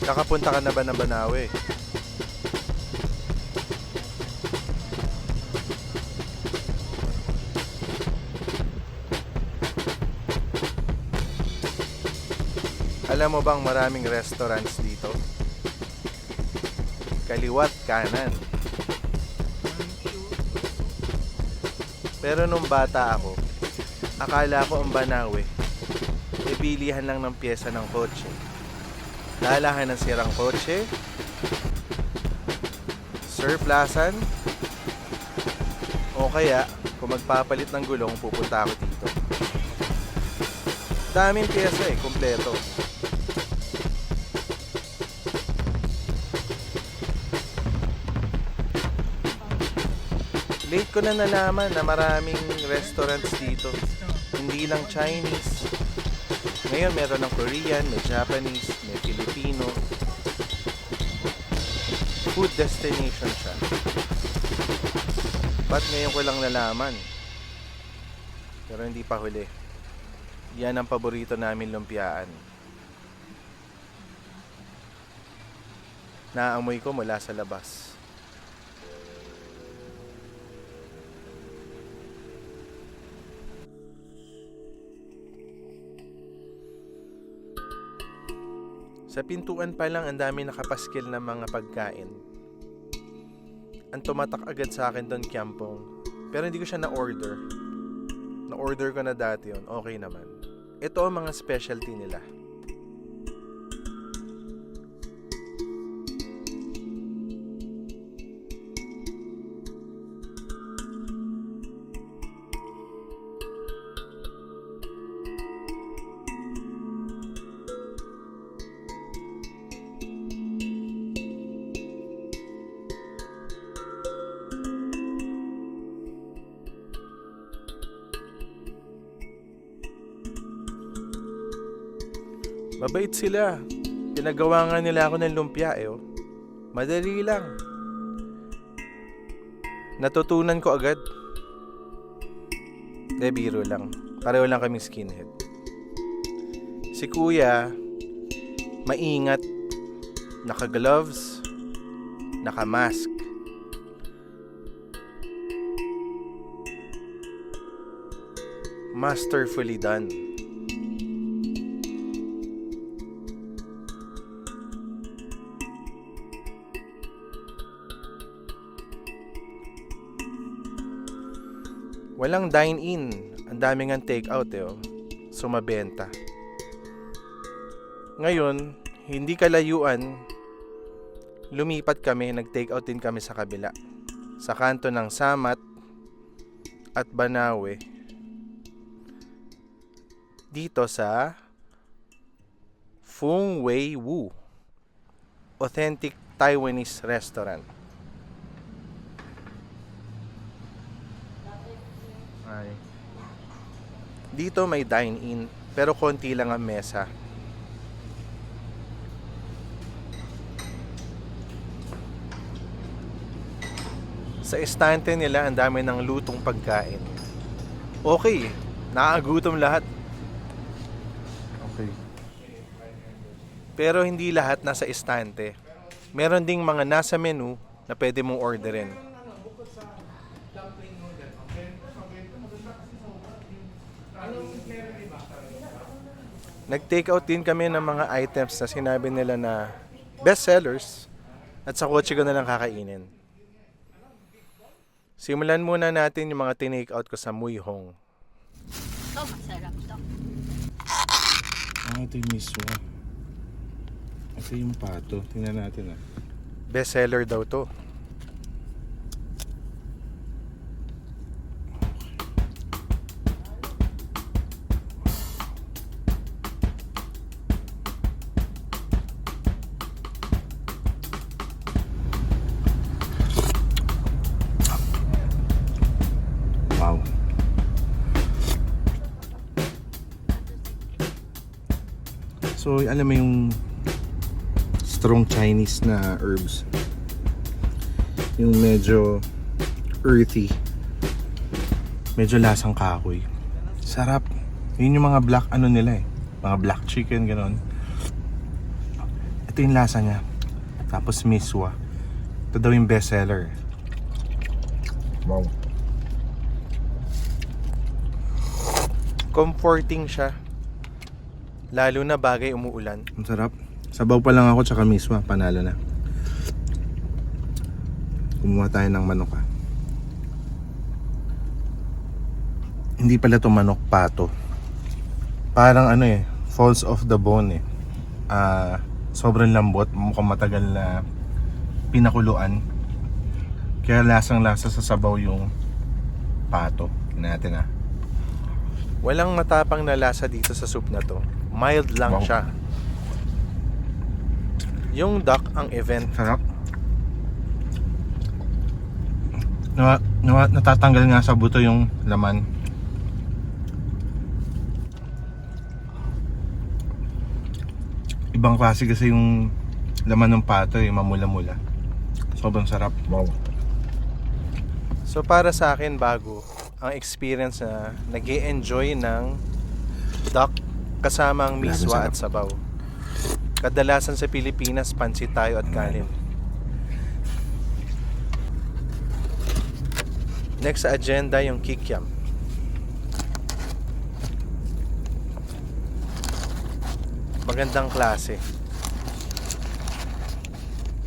Kakapunta ka na ba ng Banawe? Alam mo bang maraming restaurants dito? Kaliwat kanan. Pero nung bata ako, akala ko ang Banawe bilihan lang ng pyesa ng kotse. Lalahan ng sirang kotse, surplusan, o kaya kung magpapalit ng gulong, pupunta ako dito. Daming pyesa kompleto. Late ko na nalaman na maraming restaurants dito. Hindi lang Chinese. Ngayon meron ng Korean, may Japanese, may Filipino. Food destination siya. Ba't ngayon ko lang nalaman? Pero hindi pa huli. Yan ang paborito namin lumpiaan. Naamoy ko mula sa labas. Sa pintuan pa lang ang dami nakapaskil na mga pagkain. Ang tumatak agad sa akin doon kiampong. Pero hindi ko siya na-order. Na-order ko na dati yun. Okay naman. Ito ang mga specialty nila. Mabait sila. Pinagawa nga nila ako ng lumpia oh. Madali lang. Natutunan ko agad. Biro lang. Pareho lang kaming skinhead. Si kuya, maingat. Naka-gloves, naka-mask. Masterfully done. Walang dine-in. Ang daming ang take-out oh. Sumabenta. Ngayon, hindi kalayuan, lumipat kami, nag-take-out din kami sa kabila. Sa kanto ng Samat at Banawe. Dito sa Fong Wei Wu. Authentic Taiwanese restaurant. Dito may dine-in, pero konti lang ang mesa. Sa estante nila, ang dami ng lutong pagkain. Okay, nakakagutom lahat. Okay. Pero hindi lahat nasa estante. Meron ding mga nasa menu na pwede mong orderin. Nag-take out din kami ng mga items na sinabi nila na best sellers at sa kotse ko na lang kakainin. Simulan muna natin yung mga tinake out ko sa Muy Hong. Masarap to. Ito yung mismo. Ito yung pato. Tingnan natin Best seller daw to. So, alam mo yung strong Chinese na herbs. Yung medyo earthy. Medyo lasang kahoy. Sarap. Yun yung mga black ano nila Mga black chicken, gano'n. Ito yung lasa niya. Tapos miswa. Ito daw yung best seller. Wow. Comforting siya. Lalo na bagay umuulan. Ang sarap. Sabaw pa lang ako tsaka miswa. Panalo na. Kumuha tayo ng manok ah. Hindi pala ito manok, pato. Parang ano eh, falls off the bone eh. Sobrang lambot, mukhang matagal na pinakuluan. Kaya lasang lasa sa sabaw yung pato. Natin ah. Walang matapang na lasa dito sa soup na to. Mild lang Wow. siya. Yung duck ang event. Sarap. Natatanggal nga sa buto yung laman. Ibang klase kasi yung laman ng pato eh, mamula-mula. Sobrang sarap. Wow. So para sa akin bago ang experience na nag-e-enjoy ng duck kasamang Grabe miswa sarap. at sabaw. Kadalasan sa Pilipinas, pansit tayo at kanin. Next sa agenda yung Kikiam. Magandang klase.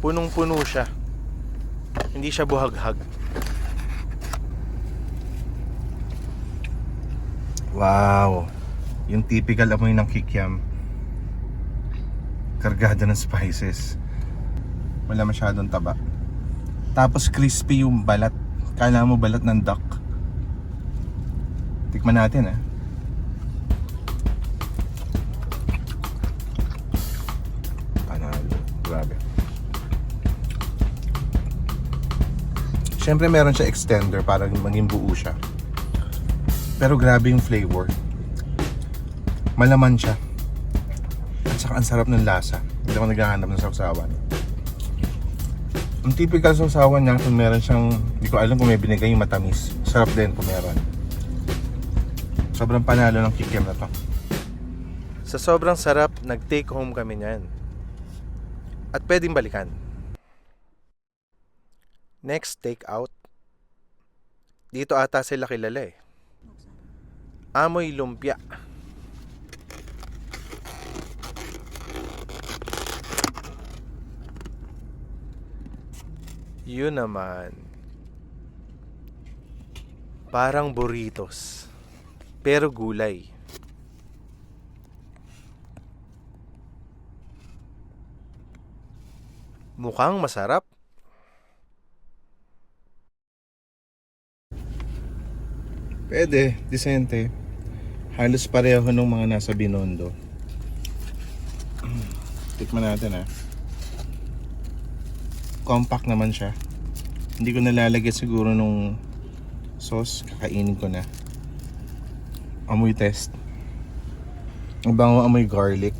Punong-puno siya. Hindi siya buhaghag. Wow. Yung typical amoy ng Kikiam. Kargada ng spices. Wala masyadong taba. Tapos crispy yung balat. Kala mo balat ng duck. Tikman natin ah. Panalo. Grabe. Siyempre meron siya extender para maging buo siya. Pero grabe yung flavor. Malaman siya. At saka ang sarap ng lasa. Hindi ako naghahanap ng sausawan. Ang typical sausawan niya kung meron siyang, hindi ko alam kung may binigay yung matamis. Sarap din kung meron. Sobrang panalo ng Kikiam na to. Sa sobrang sarap, nag-take home kami niyan. At pwedeng balikan. Next, take out. Dito ata sila kilala eh. Amoy Lumpia. Yun naman. Parang burritos. Pero gulay. Mukhang masarap. Pwede, disente. Halos pareho nung mga nasa Binondo. Tikman natin ah. Compact naman siya. Hindi ko nalalagay siguro nung sauce. Kakainin ko na. Amoy test. Ang bango, amoy garlic.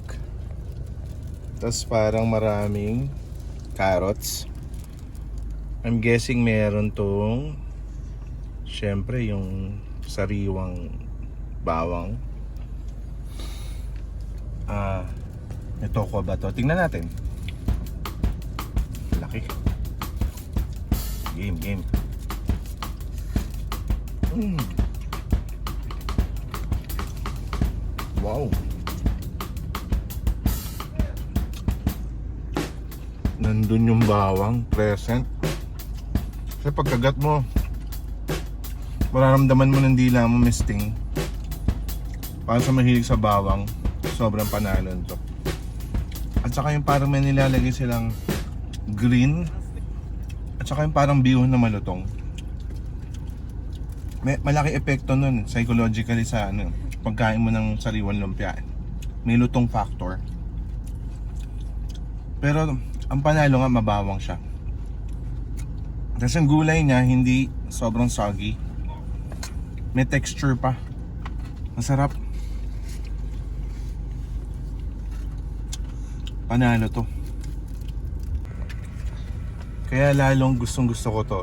Tapos parang maraming carrots. I'm guessing meron tong syempre yung sariwang bawang. Ito ko ba to? Tingnan natin. Laki. Game. Wow. Nandun yung bawang, present. Kasi pagkagat mo, mararamdaman mo ng dila mo misting. Para sa mahilig sa bawang, sobrang panalo nito. At saka yung parang may nilalagay silang green. At saka yung parang bihon na malutong. May malaki epekto nun psychologically sa pagkain mo ng sariwang lumpia. May lutong factor. Pero ang panalo nga, mabawang siya. Kasi ang gulay niya hindi sobrang soggy. May texture pa. Masarap. Panalo to. Kaya lalong gustong gusto ko to.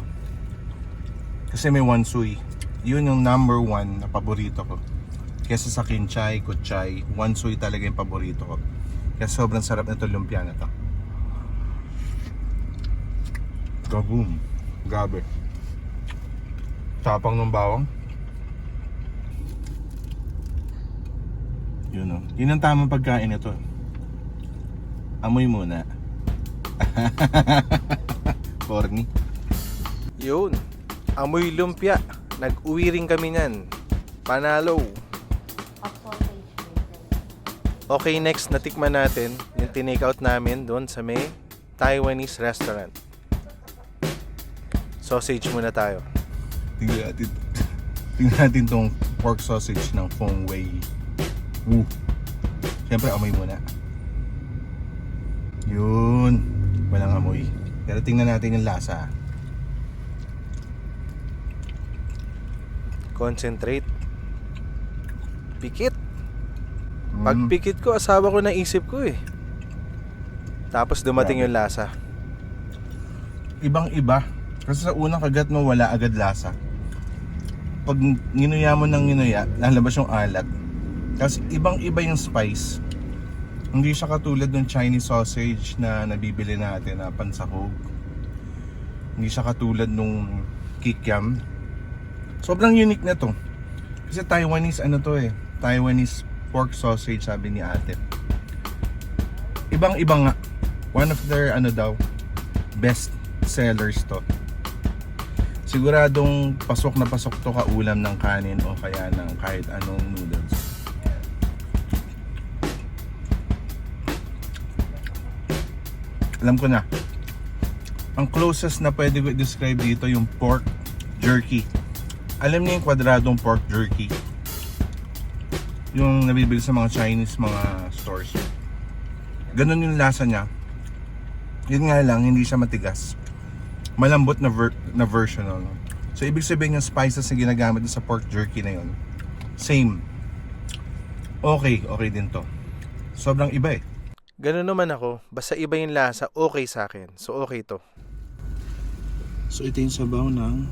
Kasi may wansui. Yun yung number 1 na paborito ko. Kesa sa kinchay, kuchay, wansui talaga yung paborito ko. Kaya sobrang sarap nito lumpia na to. Gaboom. Grabe. Tapang ng bawang. Yun o. Yun ang tamang pagkain ito. Amoy muna. Corny. Yun. Amoy lumpia. Nag-uwi rin kami niyan. Panalo. Okay, next natikman natin yung tinake out namin doon sa may Taiwanese restaurant. Sausage muna tayo. Tingnan natin tong pork sausage ng Fong Wei Wu. Siyempre amoy muna. Yun. Walang amoy. Pero tingnan natin yung lasa. Concentrate. Pikit. Pag pikit ko, asawa ko naisip ko eh. Tapos dumating yung lasa. Ibang iba. Kasi sa unang kagat mo wala agad lasa. Pag ginuya mo ng ginuya, lalabas yung alat. Tapos ibang iba yung spice. Hindi siya katulad ng Chinese sausage na nabibili natin na pansahog. Hindi siya katulad nung Kikiam. Sobrang unique na to. Kasi Taiwanese ano to eh. Taiwanese pork sausage sabi ni ate. Ibang iba nga. One of their best sellers to. Siguradong pasok na pasok to kaulam ng kanin o kaya ng kahit anong noodles. Alam ko na. Ang closest na pwede ko i-describe dito yung pork jerky. Alam niyo yung kwadradong pork jerky? Yung nabibili sa mga Chinese mga stores. Ganun yung lasa niya. Yun nga lang, hindi siya matigas. Malambot na, version. No? So ibig sabihin yung spices na ginagamit sa pork jerky na yun, same. Okay din to. Sobrang iba eh. Ganun naman ako. Basta iba yung lasa, okay sa akin. So okay to. So ito yung sabaw ng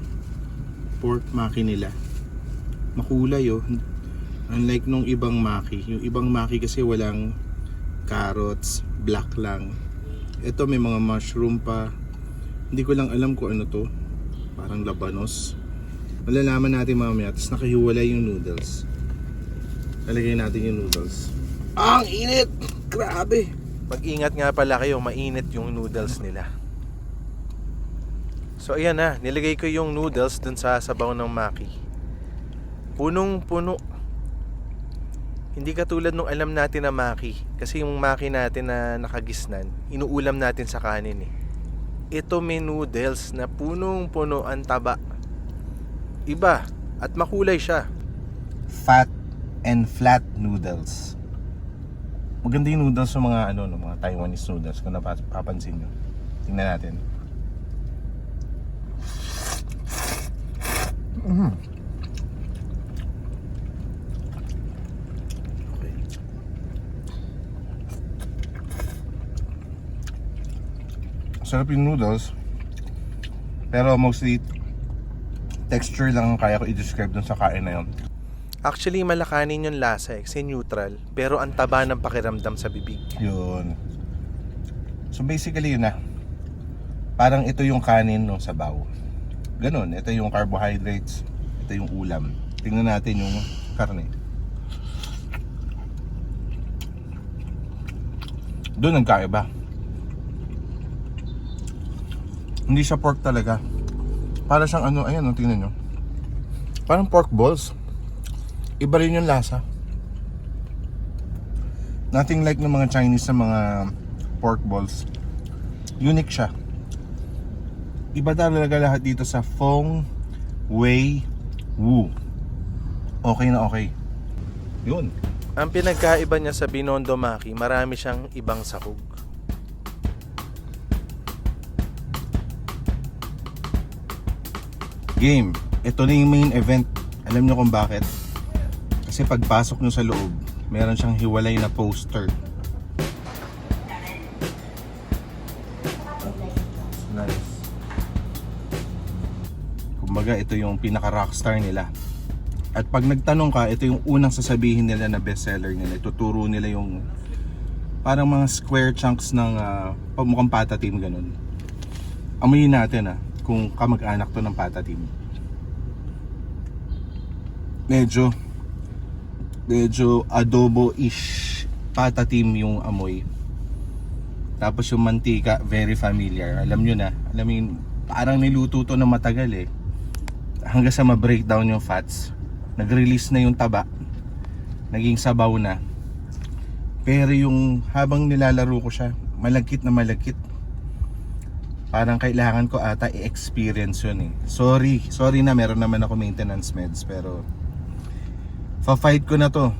pork maki nila. Makulay oh. Unlike nung ibang maki. Yung ibang maki kasi walang carrots, black lang. Ito may mga mushroom pa. Hindi ko lang alam kung ano to. Parang labanos. Malalaman natin mamaya. Tapos nakahiwalay yung noodles. Lalagay natin yung noodles. Ang init! Grabe! Mag-ingat nga pala kayo, mainit yung noodles nila. So ayan na, nilagay ko yung noodles dun sa sabaw ng maki. Punong-puno. Hindi katulad nung alam natin na maki. Kasi yung maki natin na nakagisnan, inuulam natin sa kanin eh. Ito may noodles na punong-puno ang taba. Iba at makulay siya. Fat and flat noodles. Maganda yung noodles sa mga mga Taiwanese noodles kung napapansin nyo. Tingnan natin. Okay. Sarap yung noodles. Pero mostly texture lang ang kaya ko i-describe dun sa kain na yun. Actually, malakanin yung lasa kasi neutral. Pero ang taba ng pakiramdam sa bibig. Yun. So basically yun na. Parang ito yung kanin ng sabaw. Ganon, ito yung carbohydrates. Ito yung ulam. Tingnan natin yung karne. Doon ang kaiba. Hindi siya pork talaga. Para siyang ayan tingnan nyo. Parang pork balls. Iba rin yung lasa. Nothing like ng mga Chinese na mga pork balls. Unique siya. Iba talaga lahat dito sa Fong Wei Wu. Okay na okay. Yun. Ang pinagkaiba niya sa Binondo Maki, marami siyang ibang sahog. Game. Ito na yung main event. Alam nyo kung bakit? Kasi pagpasok nyo sa loob, meron siyang hiwalay na poster. Nice. Kumbaga, ito yung pinaka rockstar nila. At pag nagtanong ka, ito yung unang sasabihin nila na bestseller nila. Ituturo nila yung parang mga square chunks ng mukhang patatim ganun. Amuyin natin kung kamag-anak to ng patatim. Medyo adobo-ish patatim yung amoy. Tapos yung mantika, very familiar. Alam nyo na, parang niluto to na matagal hanggang sa ma-breakdown yung fats. Nag-release na yung taba, naging sabaw na. Pero yung habang nilalaro ko siya, malagkit na malagkit. Parang kailangan ko ata i-experience yun Sorry na, meron naman ako maintenance meds, pero fa-fight ko na to.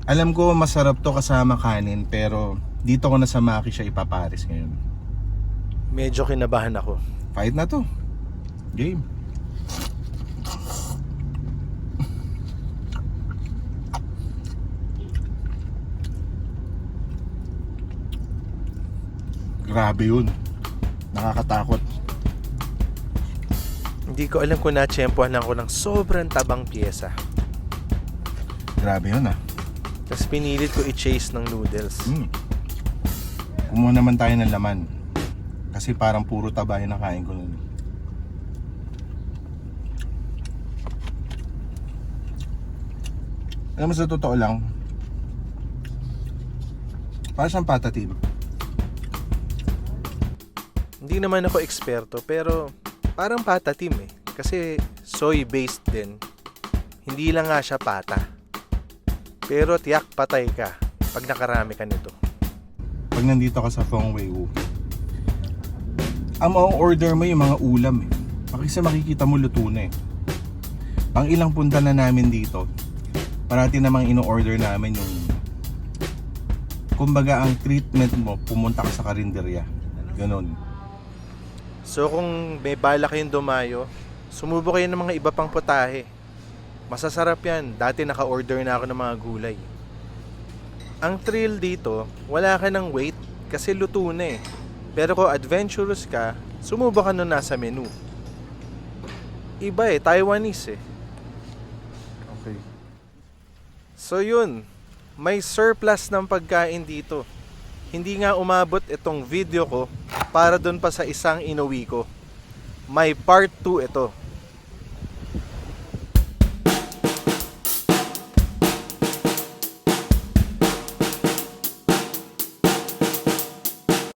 Alam ko masarap to kasama kanin, pero dito ko na sa Maki siya ipapares ngayon. Medyo kinabahan ako. Fight na to. Game. Grabe yun. Nakakatakot. Hindi ko alam kung natsyempohan lang ko ng sobrang tabang pyesa. Grabe yun Tapos pinilit ko i-chase ng noodles. Kumuha naman tayo ng laman. Kasi parang puro taba yung nakain ko nun. Alam mo, sa totoo lang, parang siyang patatim. Hindi naman ako eksperto, pero parang patatim Kasi soy based din. Hindi lang nga siya pata. Pero tiyak patay ka pag nakarami ka nito. Pag nandito ka sa Fong Wei Wu, ang order mo yung mga ulam Kasi makikita mo luto na Pang ilang punta na namin dito, parati namang ino-order namin yung, kumbaga ang treatment mo, pumunta ka sa karinderya. Ganon. So kung may bala kayong dumayo, sumubo kayo ng mga iba pang putahe. Masasarap yan. Dati naka-order na ako ng mga gulay. Ang thrill dito, wala ka ng wait kasi luto na Pero kung adventurous ka, sumubo ka nun nasa menu. Iba Taiwanese Okay. So yun, may surplus ng pagkain dito. Hindi nga umabot itong video ko para dun pa sa isang inuwi ko. May part 2 ito.